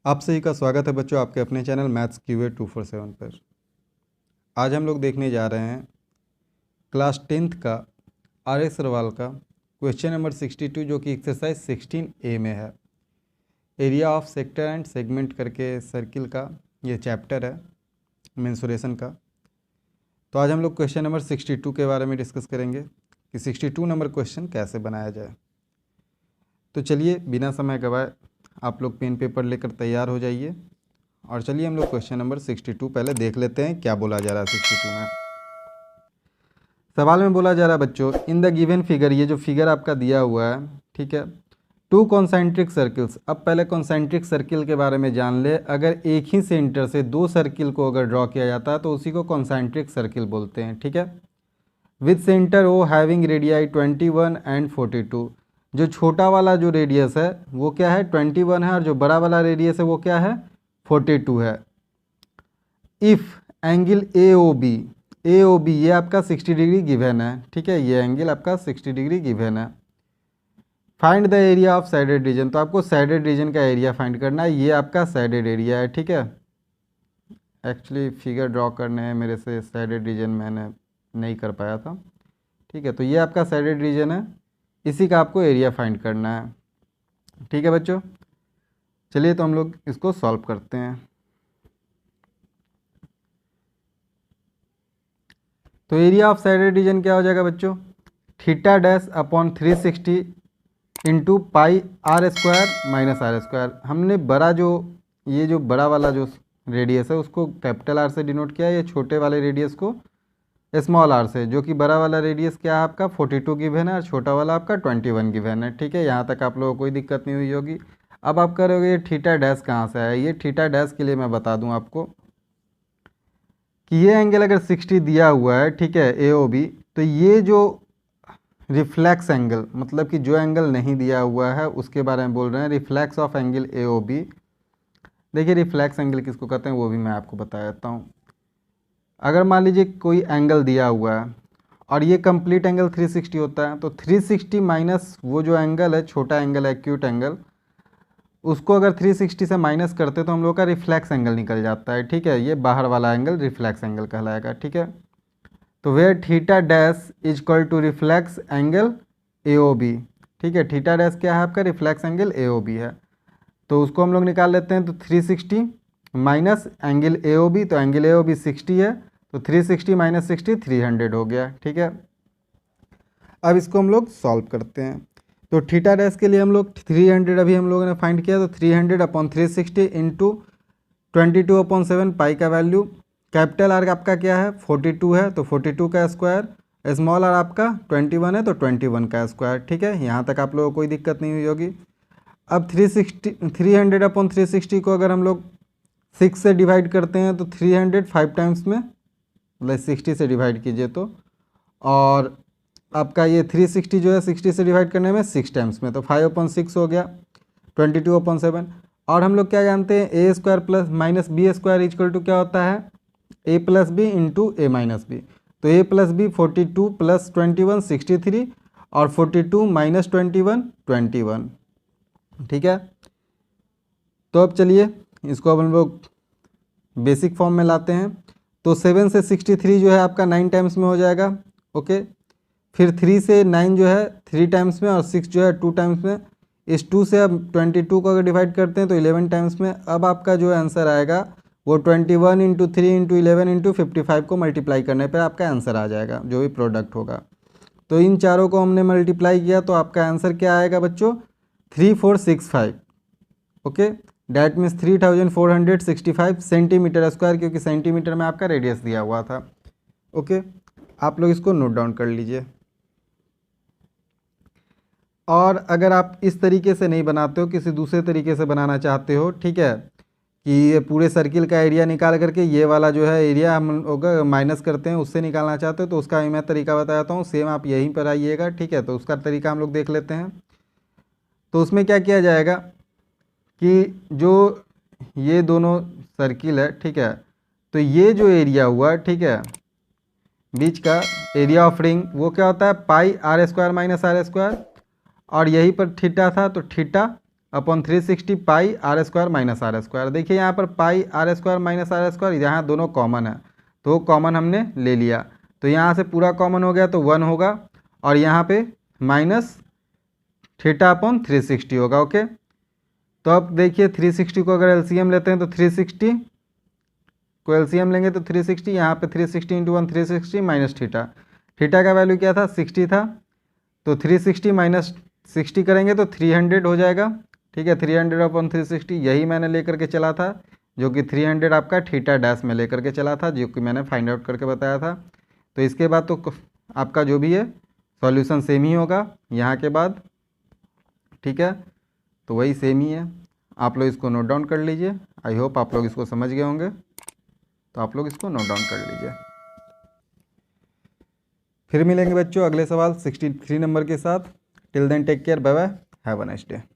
आप सभी का स्वागत है बच्चों आपके अपने चैनल मैथ्स QA 247 पर। आज हम लोग देखने जा रहे हैं क्लास 10th का RS सरवाल का क्वेश्चन नंबर 62 जो कि एक्सरसाइज 16A में है। Area of sector and segment करके सर्किल का ये चैप्टर है मेंसुरेशन का। तो आज हम लोग क्वेश्चन नंबर 62 के बारे में डिस्कस करेंगे कि 62 नंबर क्वेश्चन कैसे बनाया जाए। तो चलिए बिना समय गवाए आप लोग पेन पेपर लेकर तैयार हो जाइए और चलिए हम लोग क्वेश्चन नंबर 62 पहले देख लेते हैं क्या बोला जा रहा है 62 में। सवाल में बोला जा रहा है बच्चों, इन द गिवन फिगर, ये जो फिगर आपका दिया हुआ है, ठीक है, टू कॉन्सेंट्रिक सर्किल्स। अब पहले कॉन्सेंट्रिक सर्किल के बारे में जान ले। अगर एक ही सेंटर से दो सर्किल को अगर ड्रॉ किया जाता है तो उसी को कॉन्सेंट्रिक सर्किल बोलते हैं, ठीक है। With centre O having radii 21 and 42। जो छोटा वाला जो रेडियस है वो क्या है 21 है और जो बड़ा वाला रेडियस है वो क्या है 42 है। If angle A O B ये आपका 60 डिग्री गिवन है, ठीक है, ये एंगल आपका 60 डिग्री गिवन है। Find the area of shaded region, तो आपको साइडेड रीजन का एरिया फाइंड करना है। ये आपका साइडेड एरिया है, ठीक है। एक्चुअली फिगर ड्रॉ करने हैं मेरे से, साइडेड रीजन मैंने नहीं कर पाया था, ठीक है। तो ये आपका साइडेड रीजन है, इसी का आपको एरिया फाइंड करना है, ठीक है बच्चों। चलिए तो हम लोग इसको सॉल्व करते हैं। तो एरिया ऑफ साइडेड रीजन क्या हो जाएगा बच्चों, theta dash upon 360 into pi are square minus are square. हमने बड़ा जो ये जो बड़ा वाला जो रेडियस है उसको कैपिटल आर से डिनोट किया है, ये छोटे वाले रेडियस को स्मॉल आर से, जो कि बड़ा वाला रेडियस क्या है आपका 42 गिवन है और छोटा वाला आपका 21 गिवन है, ठीक है। यहाँ तक आप लोगों को कोई दिक्कत नहीं हुई होगी। अब आप करोगे ये थीटा डैश कहाँ से आया। ये थीटा डैश के लिए मैं बता दूँ आपको कि ये एंगल अगर 60 दिया हुआ है, ठीक है, AOB, तो ये जो रिफ्लेक्स एंगल, मतलब कि जो एंगल नहीं दिया हुआ है उसके बारे में बोल रहे हैं, रिफ्लेक्स ऑफ एंगल AOB। देखिए रिफ्लेक्स एंगल किसको कहते हैं वो भी मैं आपको बता देता हूँ। अगर मान लीजिए कोई एंगल दिया हुआ है और ये कंप्लीट एंगल 360 होता है, तो 360 माइनस वो जो एंगल है, छोटा एंगल है एक्यूट एंगल, उसको अगर 360 से माइनस करते तो हम लोग का रिफ्लेक्स एंगल निकल जाता है, ठीक है। ये बाहर वाला एंगल रिफ्लेक्स एंगल कहलाएगा, ठीक है। तो where theta dash is equal to reflex angle AOB, ठीक है। थीटा डैश क्या है आपका रिफ्लेक्स एंगल AOB है, तो उसको हम लोग निकाल लेते हैं। तो 360 माइनस एंगल AOB, तो एंगल AOB 60 है, तो 360 माइनस 60 300 हो गया, ठीक है। अब इसको हम लोग सॉल्व करते हैं। तो थीटा डैश के लिए हम लोग 300 अभी हम लोगों ने फाइंड किया, तो 300 अपॉन 360 इंटू 22/7 पाई का वैल्यू। कैपिटल आर आपका क्या है 42 है, तो 42 का स्क्वायर, स्मॉल आर आपका 21 है, तो 21 का स्क्वायर, ठीक है। यहाँ तक आप लोगों को कोई दिक्कत नहीं हुई होगी। अब 300 अपॉन 360 को अगर हम लोग 6 से डिवाइड करते हैं तो 300 5 टाइम्स में, मतलब 60 से डिवाइड कीजिए तो, और आपका ये 360 जो है 60 से डिवाइड करने में 6 टाइम्स में, तो 5/6 हो गया 22/7। और हम लोग क्या जानते हैं A square plus minus B square equal to क्या होता है A plus B into A minus B. तो ए प्लस बी 42 प्लस 21 63 और 42 माइनस 21 21, ठीक है। तो अब चलिए इसको अब हम लोग बेसिक फॉर्म में लाते हैं। तो 7 से 63 जो है आपका 9 टाइम्स में हो जाएगा, ओके। फिर 3 से 9 जो है 3 टाइम्स में और 6 जो है 2 टाइम्स में। इस 2 से अब 22 को अगर डिवाइड करते हैं तो 11 टाइम्स में। अब आपका जो आंसर आएगा वो 21 इंटू 3 इंटू 11 इंटू 55 को मल्टीप्लाई करने पर आपका आंसर आ जाएगा, जो भी प्रोडक्ट होगा। तो इन चारों को हमने मल्टीप्लाई किया तो आपका आंसर क्या आएगा बच्चों 3465, okay. That means 3465 centimetre square, क्योंकि सेंटीमीटर में आपका रेडियस दिया हुआ था, ओके। आप लोग इसको नोट डाउन कर लीजिए। और अगर आप इस तरीके से नहीं बनाते हो, किसी दूसरे तरीके से बनाना चाहते हो, ठीक है, कि ये पूरे सर्किल का एरिया निकाल करके ये वाला जो है एरिया हम लोग माइनस करते हैं उससे निकालना चाहते हो, तो उसका मैं तरीका बताता हूँ। सेम आप यहीं पर आइएगा, ठीक है। तो उसका तरीका हम लोग देख लेते हैं। तो उसमें क्या किया जाएगा कि जो ये दोनों सर्किल है, ठीक है, तो ये जो एरिया हुआ, ठीक है, बीच का एरिया ऑफ रिंग, वो क्या होता है pi are square minus are square, और यहीं पर थीटा था तो theta upon 360 pi are square minus are square. देखिए यहाँ पर pi are square minus are square, यहाँ दोनों कॉमन है तो कॉमन हमने ले लिया, तो यहाँ से पूरा कॉमन हो गया तो 1 होगा, और यहाँ पे माइनस थीटा अपॉन 360 होगा। ओके, तो अब देखिए 360 को अगर एलसीएम लेते हैं तो 360 को एलसीएम लेंगे तो 360, यहाँ पे 360 इंटू 1 360 माइनस थीटा, थीटा का वैल्यू क्या था 60 था, तो 360 माइनस 60 करेंगे तो 300 हो जाएगा। ठीक है, 300 अपॉन 360 यही मैंने लेकर के चला था, जो कि 300 आपका थीटा डैश में लेकर के चला था, जो कि मैंने फाइंड आउट करके बताया था। तो इसके बाद तो आपका जो भी है सॉल्यूशन सेम ही होगा यहाँ के बाद। ठीक है, तो वही सेम ही है, आप लोग इसको नोट डाउन कर लीजिए। आई होप आप लोग इसको समझ गए होंगे, तो आप लोग इसको नोट डाउन कर लीजिए। फिर मिलेंगे बच्चों अगले सवाल 63 नंबर के साथ। Till then take care, bye bye, have a nice day.